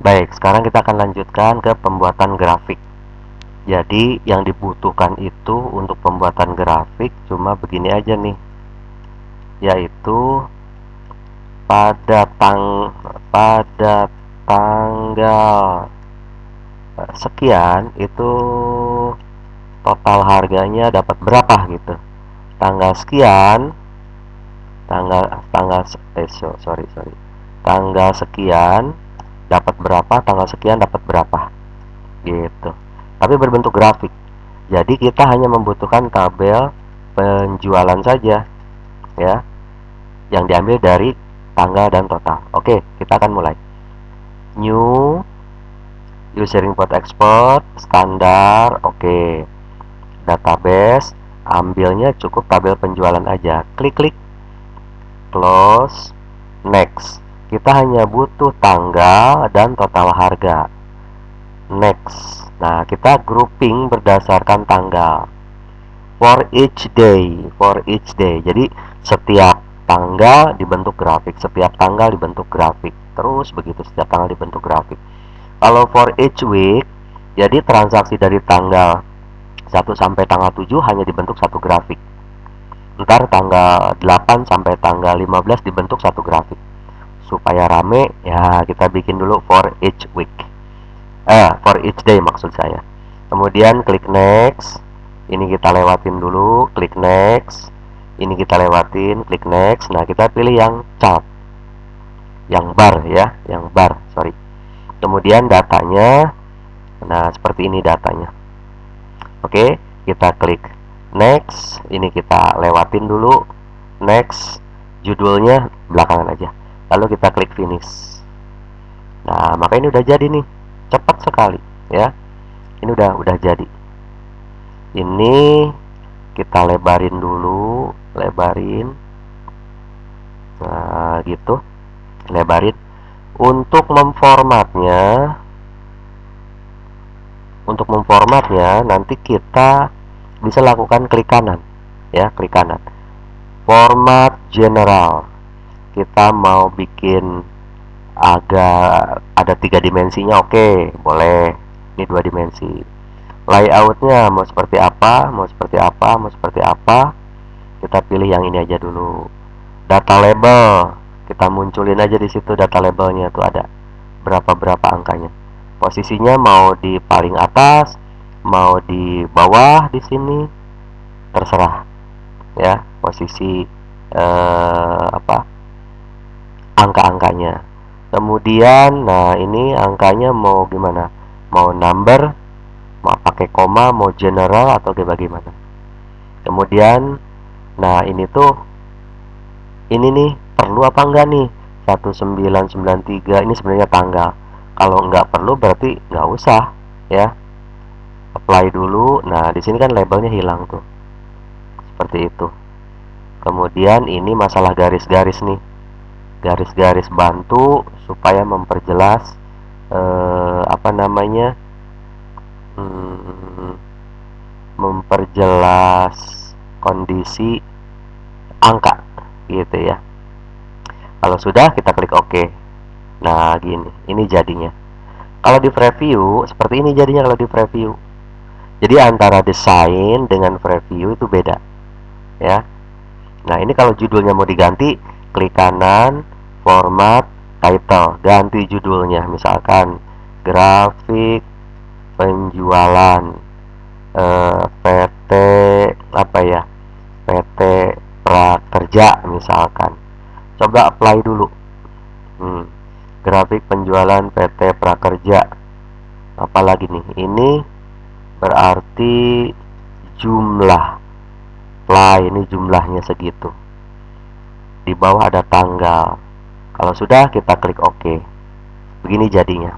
Baik, sekarang kita akan lanjutkan ke pembuatan grafik. Jadi yang dibutuhkan itu untuk pembuatan grafik cuma begini aja nih, yaitu pada tanggal sekian itu total harganya dapat berapa gitu. Tanggal sekian, tanggal tanggal sorry tanggal sekian dapat berapa, tanggal sekian dapat berapa gitu. Tapi berbentuk grafik. Jadi kita hanya membutuhkan tabel penjualan saja ya, yang diambil dari tanggal dan total. Oke, kita akan mulai. New user import export standar. Oke. Database, ambilnya cukup tabel penjualan aja. Klik close, next. Kita hanya butuh tanggal dan total harga. Next. Nah, kita grouping berdasarkan tanggal. For each day. Jadi setiap tanggal dibentuk grafik, setiap tanggal dibentuk grafik. Terus begitu, setiap tanggal dibentuk grafik. Kalau for each week, jadi transaksi dari tanggal 1 sampai tanggal 7 hanya dibentuk satu grafik. Ntar tanggal 8 sampai tanggal 15 dibentuk satu grafik. Supaya rame, ya kita bikin dulu for each week. For each day maksud saya. Kemudian klik next. Ini kita lewatin dulu, klik next. Ini kita lewatin, klik next. Nah, kita pilih yang chart. Yang bar ya, yang bar, sorry. Kemudian datanya. Nah, seperti ini datanya. Oke, kita klik next. Ini kita lewatin dulu. Next. Judulnya belakangan aja. Lalu kita klik finish. Nah, maka ini udah jadi nih. Cepat sekali ya. Ini udah jadi. Ini kita lebarin dulu, lebarin. Nah, gitu. Lebarin. Untuk memformatnya nanti kita bisa lakukan klik kanan ya, klik kanan. Format general. Kita mau bikin agak ada 3 dimensinya, oke, boleh. Ini 2 dimensi. Layoutnya mau seperti apa, kita pilih yang ini aja dulu. Data label, kita munculin aja di situ data labelnya, tuh ada berapa angkanya. Posisinya mau di paling atas, mau di bawah di sini, terserah ya posisi angka-angkanya. Kemudian, nah ini angkanya mau gimana? Mau number, mau pakai koma, mau general atau bagaimana? Kemudian, nah ini nih perlu apa enggak nih? 1993 ini sebenarnya tanggal. Kalau nggak perlu berarti nggak usah ya. Apply dulu. Nah, di sini kan labelnya hilang tuh. Seperti itu. Kemudian ini masalah garis-garis nih. Garis-garis bantu supaya memperjelas memperjelas kondisi angka gitu ya. Kalau sudah, kita klik OK. Nah, gini. Ini jadinya. Kalau di preview, seperti ini jadinya kalau di preview. Jadi antara desain dengan preview itu beda ya. Nah, ini kalau judulnya mau diganti, klik kanan, format, title, ganti judulnya. Misalkan grafik penjualan PT PT Prakerja misalkan. Coba apply dulu. Grafik penjualan PT Prakerja. Apalagi nih, ini berarti jumlah ini jumlahnya segitu. Di bawah ada tanggal. Kalau sudah, kita klik OK. Begini jadinya.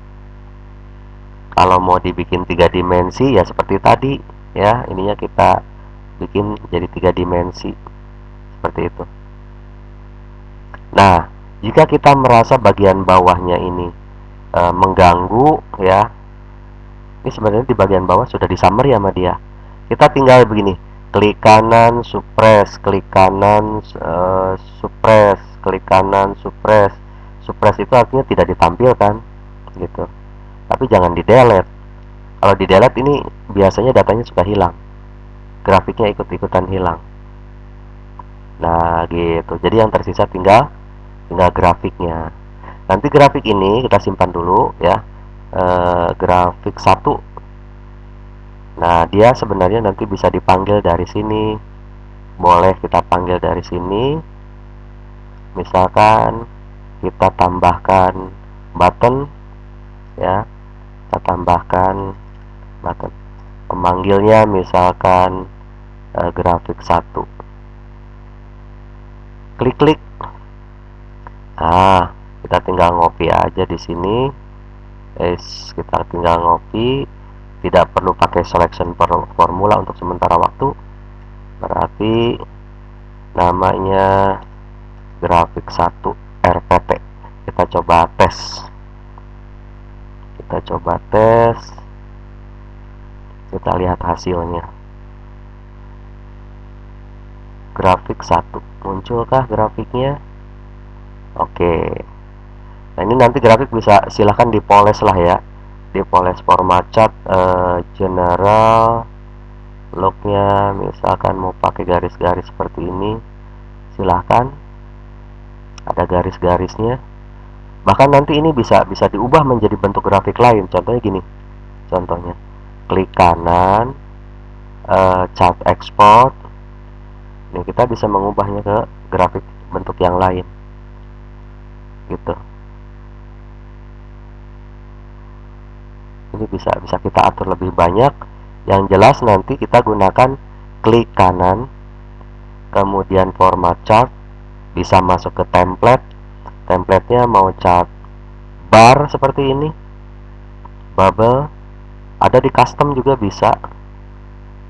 Kalau mau dibikin 3 dimensi ya seperti tadi ya, ininya kita bikin jadi 3 dimensi seperti itu. Nah, jika kita merasa bagian bawahnya ini mengganggu ya, ini sebenarnya di bagian bawah sudah di summary sama dia. Kita tinggal begini, klik kanan suppress, klik kanan suppress, klik kanan suppress. Suppress itu artinya tidak ditampilkan gitu. tapi jangan di delete. Kalau di delete ini biasanya datanya suka hilang, grafiknya ikut-ikutan hilang. Nah gitu, jadi yang tersisa tinggal grafiknya. Nanti grafik ini kita simpan dulu ya, grafik 1. Nah dia sebenarnya nanti bisa dipanggil dari sini, boleh kita panggil dari sini. Misalkan kita tambahkan button ya, kita tambahkan button, pemanggilnya misalkan grafik 1. Klik-klik. Nah, kita tinggal ngopi aja di sini. Kita tinggal ngopi, tidak perlu pakai selection formula untuk sementara waktu. Berarti namanya grafik 1 RPT. Kita coba tes. Kita lihat hasilnya. Grafik 1. Munculkah grafiknya? Oke. Nah, ini nanti grafik bisa silahkan dipoles lah ya. Dipoles format chart, general, lognya misalkan mau pakai garis-garis seperti ini, silahkan. Ada garis-garisnya. Bahkan nanti ini bisa diubah menjadi bentuk grafik lain. Contohnya gini. Contohnya, klik kanan, chart export. Ini kita bisa mengubahnya ke grafik bentuk yang lain. Gitu. Ini bisa kita atur lebih banyak. Yang jelas nanti kita gunakan klik kanan, kemudian format chart, bisa masuk ke template. Templatenya mau chart bar seperti ini, bubble, ada di custom juga bisa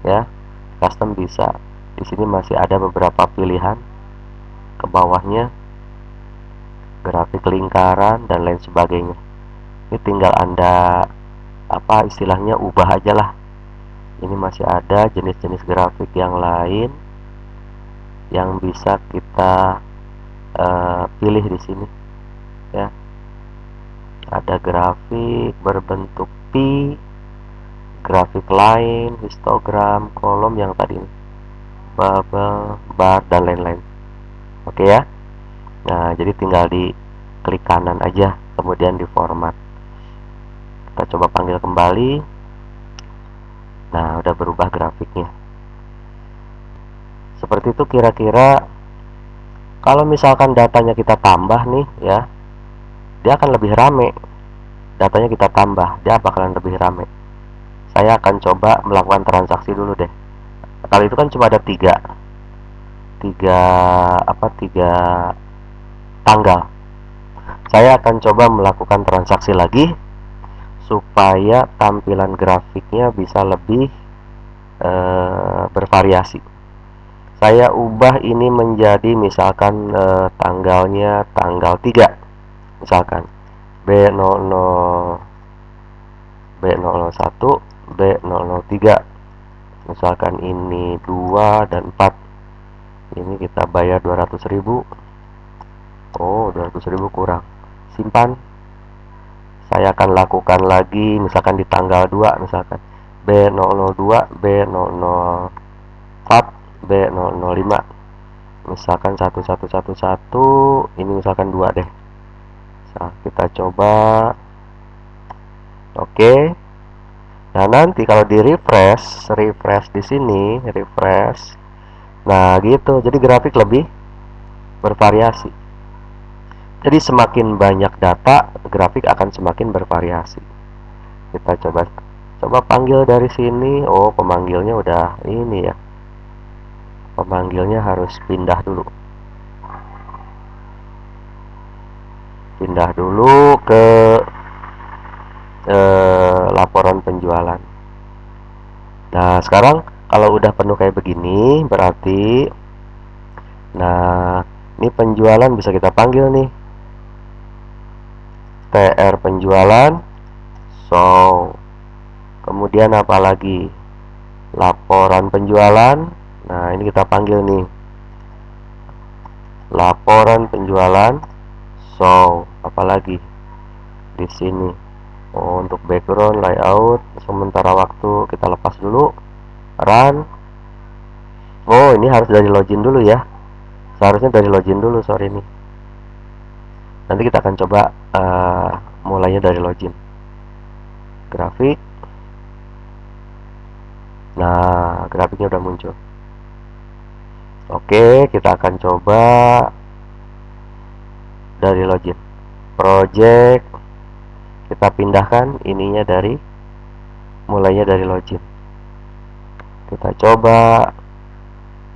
ya, custom bisa. Di sini masih ada beberapa pilihan ke bawahnya, grafik lingkaran dan lain sebagainya. Ini tinggal Anda apa istilahnya ubah aja lah. Ini masih ada jenis-jenis grafik yang lain yang bisa kita pilih di sini ya. Ada grafik berbentuk P, grafik lain, histogram, kolom yang tadi ini, bubble, bar dan lain-lain. Oke ya. Nah jadi tinggal di klik kanan aja, kemudian di format. Kita coba panggil kembali. Nah udah berubah grafiknya. Seperti itu kira-kira. Kalau misalkan datanya kita tambah nih ya, dia akan lebih rame. Datanya kita tambah, dia bakalan lebih rame. Saya akan coba melakukan transaksi dulu deh. Kali itu kan cuma ada tiga tanggal. Saya akan coba melakukan transaksi lagi supaya tampilan grafiknya bisa lebih bervariasi. Saya ubah ini menjadi misalkan tanggalnya tanggal 3, misalkan B00, B001, B003. Misalkan ini 2 dan 4. Ini kita bayar 200.000. Oh, 200.000 kurang. Simpan. Saya akan lakukan lagi misalkan di tanggal 2, misalkan B002, B004, B005. Misalkan 1111, ini misalkan 2 deh. Nah, kita coba. Oke. Nah, nanti kalau di refresh di sini, refresh. Nah, gitu. Jadi grafik lebih bervariasi. Jadi semakin banyak data, grafik akan semakin bervariasi. Kita coba panggil dari sini. Oh, pemanggilnya udah ini ya. Pemanggilnya harus pindah dulu. Pindah dulu ke laporan penjualan. Nah, sekarang kalau udah penuh kayak begini, berarti nah, ini penjualan bisa kita panggil nih. TR penjualan show. Kemudian apa lagi? Laporan penjualan. Nah, ini kita panggil nih. Laporan penjualan show. Apalagi di sini Oh, untuk background layout sementara waktu kita lepas dulu, run. Oh, ini harus dari login dulu ya, seharusnya dari login dulu, sorry nih. Nanti kita akan coba mulainya dari login. Grafik. Nah, grafiknya udah muncul. Oke, kita akan coba dari login. Project, kita pindahkan ininya dari, mulainya dari login. Kita coba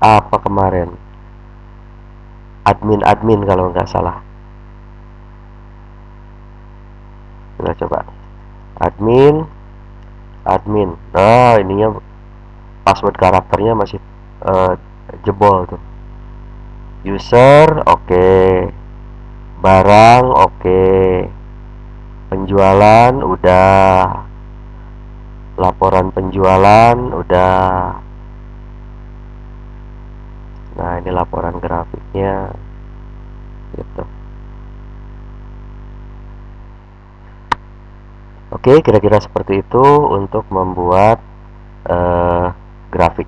apa kemarin, admin kalau nggak salah. Kita coba admin, nah ininya password karakternya masih eh, jebol tuh. User oke, barang oke, penjualan udah, laporan penjualan udah. Nah, ini laporan grafiknya gitu. Oke, kira-kira seperti itu untuk membuat grafik.